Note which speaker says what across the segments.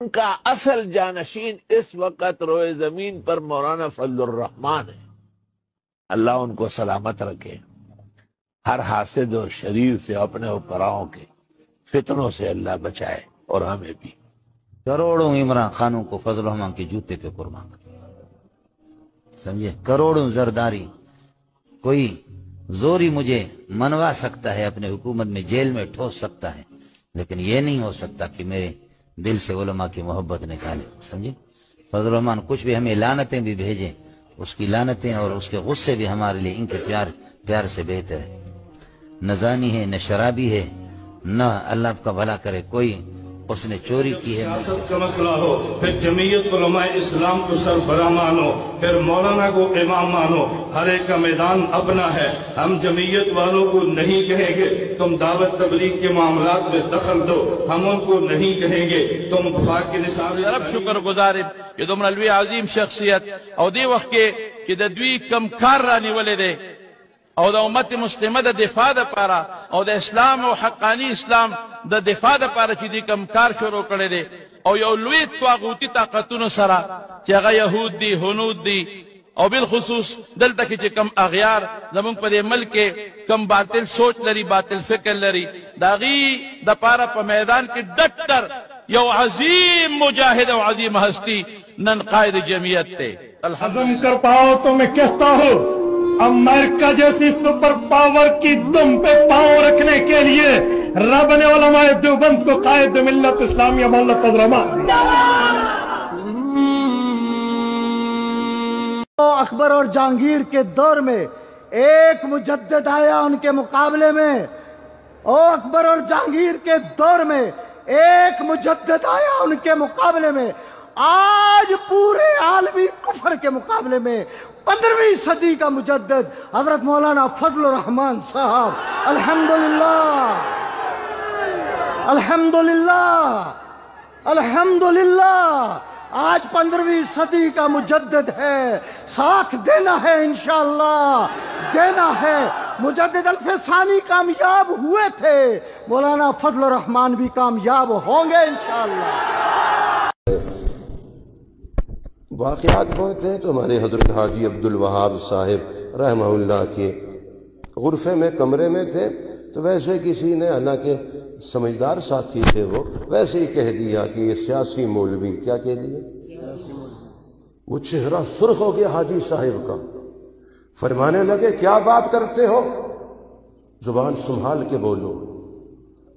Speaker 1: ان کا اصل جانشین اس وقت روئے زمین پر مولانا فضل الرحمان ہے، اللہ ان کو سلامت رکھے، ہر حاسد و شریر سے، اپنے اوپراؤں کے فتنوں سے اللہ بچائے، اور ہمیں بھی۔
Speaker 2: کروڑوں عمران خانوں کو فضل الرحمان کے جوتے پہ قربان کر، سمجھے؟ کروڑوں زرداری، کوئی زوری مجھے منوا سکتا ہے، اپنے حکومت میں جیل میں ٹھوس سکتا ہے، لیکن یہ نہیں ہو سکتا کہ میرے دل سے علماء کی محبت نکالے، سمجھے؟ فضل الرحمان کچھ بھی ہمیں لعنتیں بھی بھیجیں، اس کی لعنتیں اور اس کے غصے بھی ہمارے لیے ان کے پیار سے بہتر ہے۔ نہ زانی ہے، نہ شرابی ہے، نہ اللہ کا بھلا کرے کوئی اس نے چوری کی ہے۔
Speaker 3: سیاست کا مسئلہ ہو، پھر جمعیت علماء اسلام کو سربراہ مانو، پھر مولانا کو امام مانو، ہر ایک کا میدان اپنا ہے۔ ہم جمعیت والوں کو نہیں کہیں گے تم دعوت تبلیغ کے معاملات میں دخل دو، ہم ان کو نہیں کہیں گے تم وفاق کے نصاب۔
Speaker 4: رب شکر گزار کہ دومره لوی عظیم شخصیت او دی وخت کې چې د دوی کم کار رانیولې دی او د امت مسلمه د دفاع دپاره او د اسلام او حقانی اسلام د دفاع دپاره چې دی کم کار شروع کړی دی، او یو لوی طاغوتي طاقتونو سره چې هغه یهود دي، هنود دي، او بالخصوص دلته کې چې کم اغیار زمونږ په دې ملک کې کم باطل سوچ لري، باطل فکر لري، د هغې دپاره په میدان کې ډټ کر یو عظیم مجاہد و عظیم ہستی نن قائد جمعیت تھے۔
Speaker 3: ہضم کر پاؤ تو میں کہتا ہوں امریکہ جیسی سپر پاور کی دم پہ پاؤں رکھنے کے لیے رب نے علماء دیوبند کو قائد ملت اسلامیہ مولانا فضل الرحمان۔
Speaker 5: اکبر اور جہانگیر کے دور میں ایک مجدد آیا ان کے مقابلے میں، اکبر اور جہانگیر کے دور میں ایک مجدد آیا ان کے مقابلے میں۔ آج پورے عالمی کفر کے مقابلے میں 15ویں صدی کا مجدد حضرت مولانا فضل الرحمان صاحب، الحمدللہ الحمدللہ الحمدللہ، آج 15ویں صدی کا مجدد ہے، ساتھ دینا ہے انشاءاللہ، دینا ہے۔ مجدد الفسانی کامیاب ہوئے تھے، مولانا فضل الرحمان بھی کامیاب ہوں گے انشاءاللہ۔
Speaker 6: واقعات بہت ہیں، تو ہمارے حضرت حاجی عبدالوہاب صاحب رحمہ اللہ کے غرفے میں کمرے میں تھے، تو ویسے کسی نے، حالانکہ سمجھدار ساتھی تھے وہ، ویسے ہی کہہ دیا کہ یہ سیاسی مولوی، کیا کہہ دیا؟ وہ چہرہ سرخ ہو گیا حاجی صاحب کا، فرمانے لگے کیا بات کرتے ہو، زبان سنبھال کے بولو،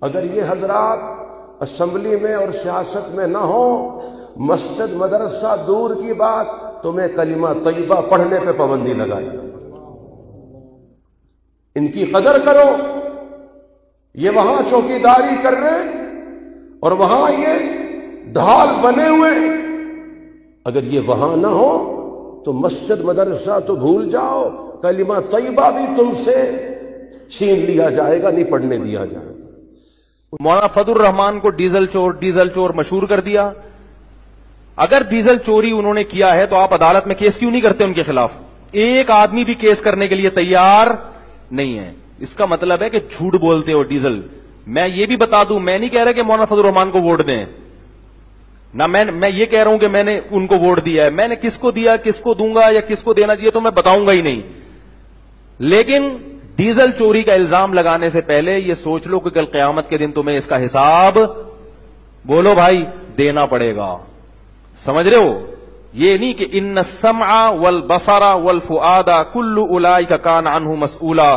Speaker 6: اگر یہ حضرات اسمبلی میں اور سیاست میں نہ ہوں، مسجد مدرسہ دور کی بات، تو میں کلمہ طیبہ پڑھنے پہ پابندی لگائی۔ ان کی قدر کرو، یہ وہاں چوکیداری کر رہے اور وہاں یہ ڈھال بنے ہوئے، اگر یہ وہاں نہ ہو تو مسجد مدرسہ تو بھول جاؤ، کلمہ طیبہ بھی تم سے چھین لیا جائے گا، نہیں پڑھنے دیا جائے گا۔
Speaker 7: مولانا فضل الرحمان کو ڈیزل چور مشہور کر دیا۔ اگر ڈیزل چوری انہوں نے کیا ہے تو آپ عدالت میں کیس کیوں نہیں کرتے ان کے خلاف؟ ایک آدمی بھی کیس کرنے کے لیے تیار نہیں ہے، اس کا مطلب ہے کہ جھوٹ بولتے ہو۔ ڈیزل، میں یہ بھی بتا دوں، میں نہیں کہہ رہا کہ مولانا فضل الرحمان کو ووٹ دیں، نہ میں یہ کہہ رہا ہوں کہ میں نے ان کو ووٹ دیا ہے، میں نے کس کو دیا، کس کو دوں گا یا کس کو دینا چاہیے تو میں بتاؤں گا ہی نہیں، لیکن ڈیزل چوری کا الزام لگانے سے پہلے یہ سوچ لو کہ کل قیامت کے دن تمہیں اس کا حساب، بولو بھائی، دینا پڑے گا۔ سمجھ رہے ہو؟ یہ نہیں کہ ان السمع والبصر والفؤاد کل اولئک کان عنہ مسئولا۔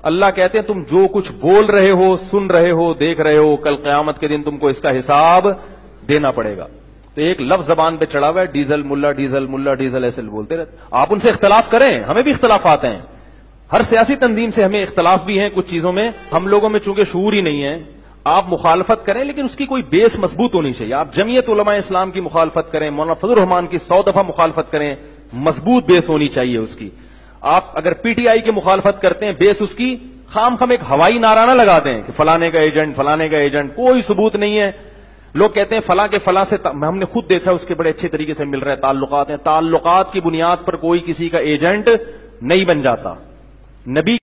Speaker 7: اللہ کہتے ہیں تم جو کچھ بول رہے ہو، سن رہے ہو، دیکھ رہے ہو، کل قیامت کے دن تم کو اس کا حساب دینا پڑے گا۔ تو ایک لفظ زبان پہ چڑھا ہوا ہے، ڈیزل ملا، ڈیزل ملا، ڈیزل، ایسے بولتے رہتے۔ آپ ان سے اختلاف کریں، ہمیں بھی اختلافات ہیں، ہر سیاسی تنظیم سے ہمیں اختلاف بھی ہیں کچھ چیزوں میں، ہم لوگوں میں چونکہ شعور ہی نہیں ہے۔ آپ مخالفت کریں لیکن اس کی کوئی بیس مضبوط ہونی چاہیے۔ آپ جمعیت علماء اسلام کی مخالفت کریں، مولانا فضل الرحمان کی 100 دفعہ مخالفت کریں، مضبوط بیس ہونی چاہیے اس کی۔ آپ اگر پی ٹی آئی کی مخالفت کرتے ہیں، بیس اس کی خام ایک ہوائی نعرہ نہ لگا دیں کہ فلانے کا ایجنٹ، فلانے کا ایجنٹ، کوئی ثبوت نہیں ہے۔ لوگ کہتے ہیں فلاں کے فلاں سے، ہم نے خود دیکھا اس کے بڑے اچھے طریقے سے مل رہے تعلقات ہیں، تعلقات کی بنیاد پر کوئی کسی کا ایجنٹ نہیں بن جاتا۔ نبی